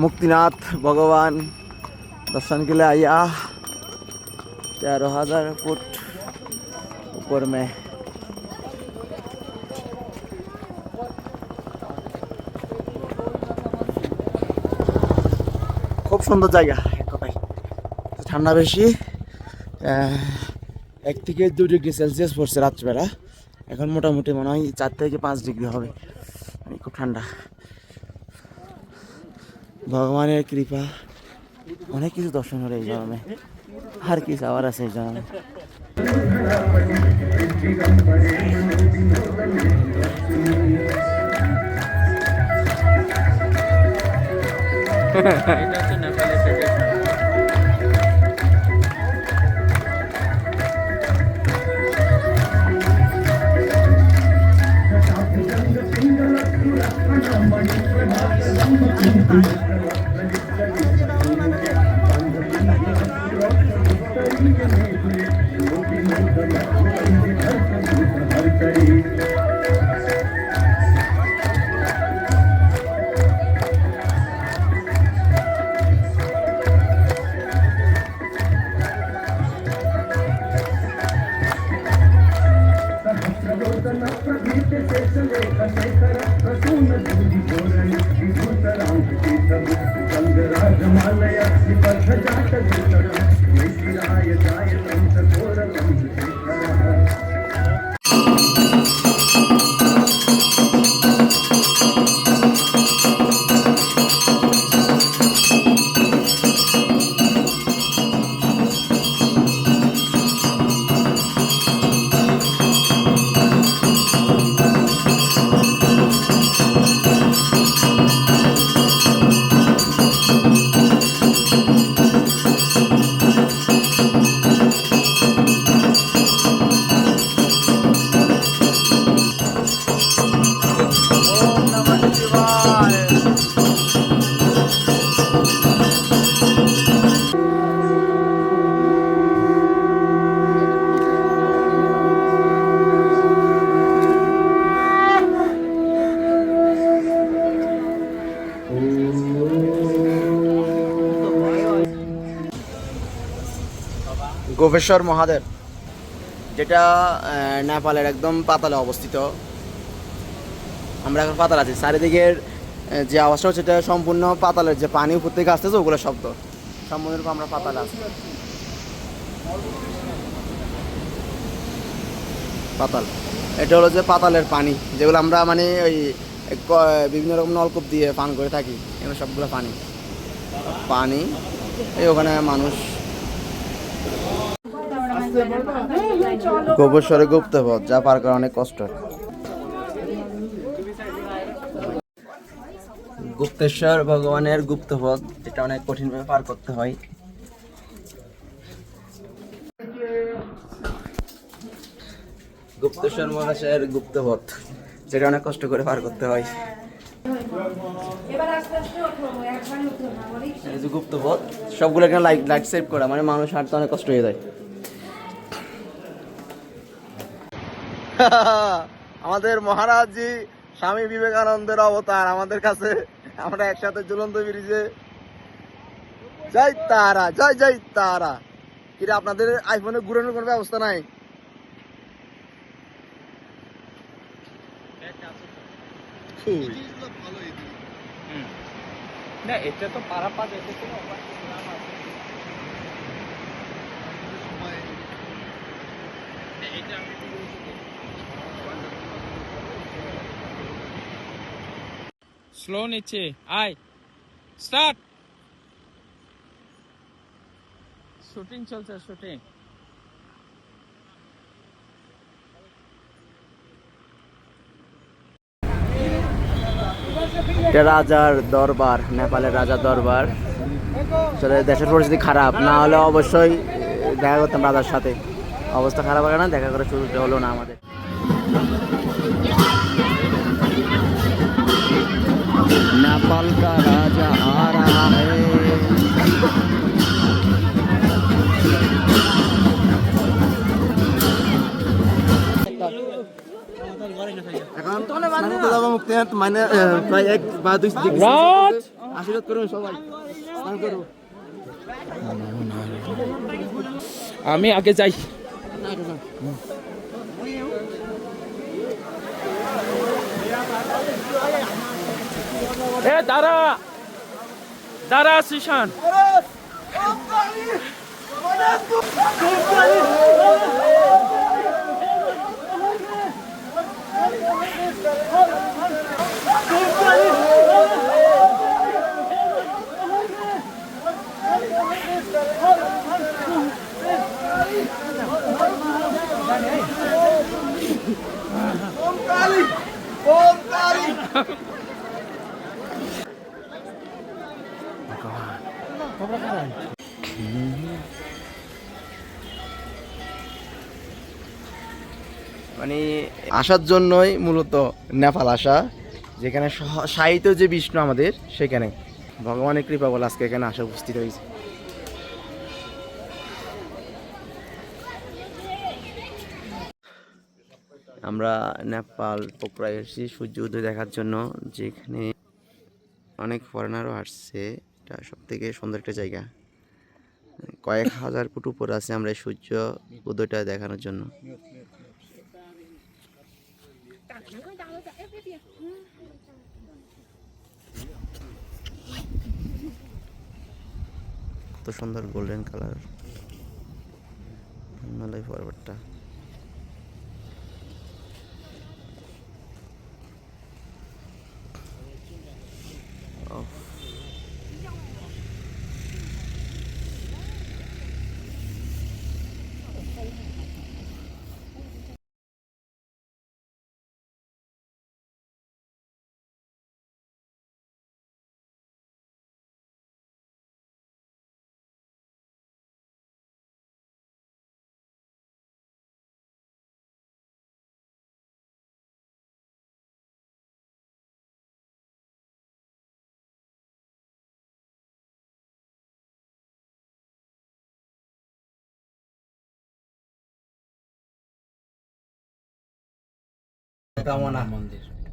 मुक्तिनाथ भगवान दर्शन के लिए आया 13,000 फुट ऊपर में। খুব সুন্দর জায়গা, এক কথায় ঠান্ডা বেশি। 1 থেকে 2 ডিগ্রি সেলসিয়াস পড়ছে রাত্রিবেলা, এখন মোটামুটি মনে হয় 4 থেকে 5 ডিগ্রি হবে। খুব ঠান্ডা, ভগবানের কৃপা, অনেক কিছু দর্শন হলো এই জন্মে, আর কি চাওয়ার আছে এই জন্মে। গোপেশ্বর মহাদেব, যেটা নেপালের একদম পাতালে অবস্থিত। আমরা এখন পাতাল আছি, চারিদিকের যে আওয়াজটা হচ্ছে সেটা সম্পূর্ণ পাতালের যে পানি উপর থেকে আসতেছে ওগুলো শব্দ, সম্পূর্ণ আমরা পাতালে আছি। পাতাল, এটা হলো যে পাতালের পানি, যেগুলো আমরা মানে ওই বিভিন্ন রকম নলকূপ দিয়ে পান করে থাকি, এগুলো সবগুলো পানি পানি। এই ওখানে মানুষ গোপেশ্বরে গুপ্তপথ, যা পার করা অনেক কষ্ট। গুপ্তেশ্বর ভগবানের গুপ্তপথ, এটা অনেক কঠিনভাবে পার করতে হয়। গুপ্তেশ্বর মহাশয়ের গুপ্তপথ, যেটা অনেক কষ্ট করে পার করতে হয়। গুপ্তপথ সবগুলো এখানে লাইট সেভ করা, মানে মানুষ হাঁটতে অনেক কষ্ট হয়ে যায়। আমাদের মহারাজজি স্বামী বিবেকানন্দের অবতার আমাদের কাছে, আমরা একসাথে ঝুলন্ত ব্রিজে। জয় তারা, জয় জয় তারা। কিরে, আপনাদের আইফোনে ঘুরানোর কোনো ব্যবস্থা নাই? না, এটা তো পারাপাত, এটা তো স্লো নিচ্ছে। আয় স্টার্ট, শুটিং চলছে, শুটিং। এটা রাজার দরবার, নেপালের রাজার দরবার। আসলে দেশের পরিস্থিতি খারাপ, না হলে অবশ্যই দেখা করতাম রাজার সাথে। অবস্থা খারাপ হয় না, দেখা করে শুরু হলো না আমাদের। नेपाल का राजा आ रहा है। এখন মুক্তি মানে প্রায় 1 বা 2 ডিগ্রি আশীর্বাদ করুন সবাই, স্নান করুন। আমি আগে যাই। এ দাঁড়া দাঁড়া সিশান। মানে আসার জন্যই মূলত নেপাল আসা, যেখানে সাহিত্য যে বিষ্ণু আমাদের, সেখানে ভগবানের কৃপা বলে আজকে এখানে আসা উপস্থিত হয়েছে। আমরা নেপাল পোখরায় এসেছি সূর্য উদয় দেখার জন্য, যেখানে অনেক ফরেনারও আসছে। এটা সব থেকে সুন্দর একটা জায়গা, কয়েক হাজার ফুট উপরে আছে আমরা এই সূর্য উদয়টা দেখানোর জন্য। কত সুন্দর গোল্ডেন কালার হিমালয় পর্বতটা।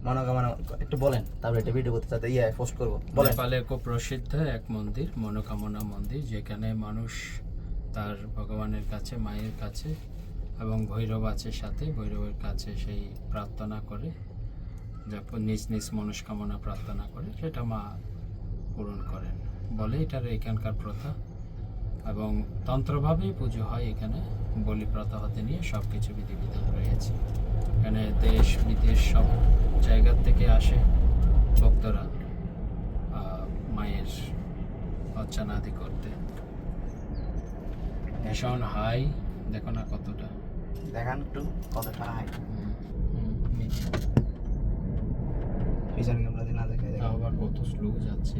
মনোকামনা একটু বলেন, তারপরে একটা ভিডিও করতে চাতে পোস্ট করবো। নেপালে খুব প্রসিদ্ধ এক মন্দির, মনোকামনা মন্দির, যেখানে মানুষ তার ভগবানের কাছে, মায়ের কাছে এবং ভৈরব আছে সাথে, ভৈরবের কাছে সেই প্রার্থনা করে, যখন নিজ নিজ মনস্কামনা প্রার্থনা করে, সেটা মা পূরণ করেন বলে এটার এখানকার প্রথা। এবং তন্ত্রভাবেই পুজো হয় এখানে, বলি প্রথা হতে নিয়ে সব কিছু বিধিবিধান রয়েছে। এখানে দেশ বিদেশ সব জায়গার থেকে আসে ভক্তরা মায়ের অর্চনাদি করতে। ভীষণ হাই, দেখো না কতটা, দেখান একটু কতটা হাই। নিচে পিছনে ক্যামেরা দিয়ে না দেখে আবার কত স্লো যাচ্ছে।